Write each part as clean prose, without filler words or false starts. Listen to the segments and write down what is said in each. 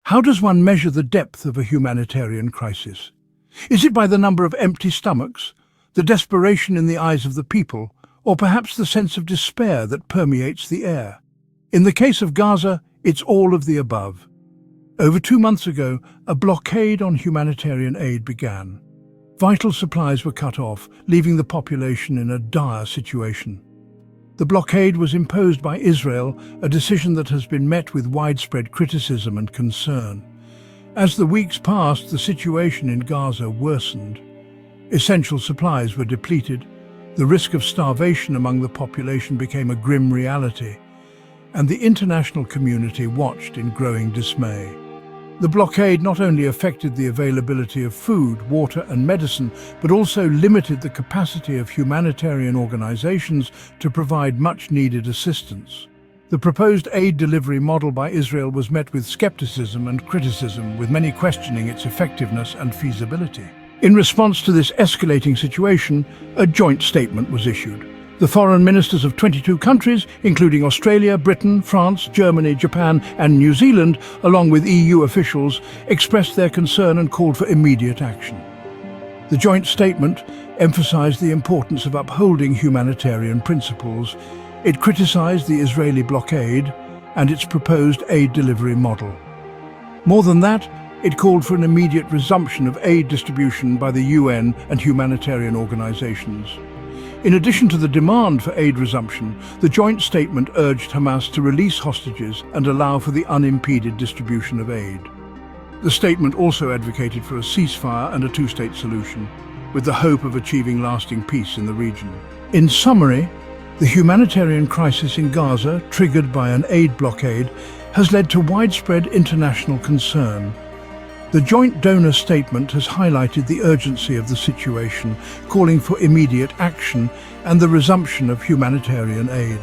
How does one measure the depth of a humanitarian crisis? Is it by the number of empty stomachs, the desperation in the eyes of the people, or perhaps the sense of despair that permeates the air? In the case of Gaza, it's all of the above. Over 2 months ago, a blockade on humanitarian aid began. Vital supplies were cut off, leaving the population in a dire situation. The blockade was imposed by Israel, a decision that has been met with widespread criticism and concern. As the weeks passed, the situation in Gaza worsened. Essential supplies were depleted, the risk of starvation among the population became a grim reality, and the international community watched in growing dismay. The blockade not only affected the availability of food, water and medicine, but also limited the capacity of humanitarian organizations to provide much-needed assistance. The proposed aid delivery model by Israel was met with skepticism and criticism, with many questioning its effectiveness and feasibility. In response to this escalating situation, a joint statement was issued. The foreign ministers of 22 countries, including Australia, Britain, France, Germany, Japan and New Zealand, along with EU officials, expressed their concern and called for immediate action. The joint statement emphasized the importance of upholding humanitarian principles. It criticized the Israeli blockade and its proposed aid delivery model. More than that, it called for an immediate resumption of aid distribution by the UN and humanitarian organizations. In addition to the demand for aid resumption, the joint statement urged Hamas to release hostages and allow for the unimpeded distribution of aid. The statement also advocated for a ceasefire and a two-state solution, with the hope of achieving lasting peace in the region. In summary, the humanitarian crisis in Gaza, triggered by an aid blockade, has led to widespread international concern. The joint donor statement has highlighted the urgency of the situation, calling for immediate action and the resumption of humanitarian aid.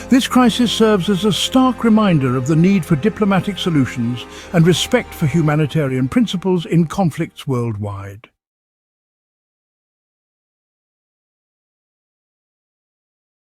This crisis serves as a stark reminder of the need for diplomatic solutions and respect for humanitarian principles in conflicts worldwide.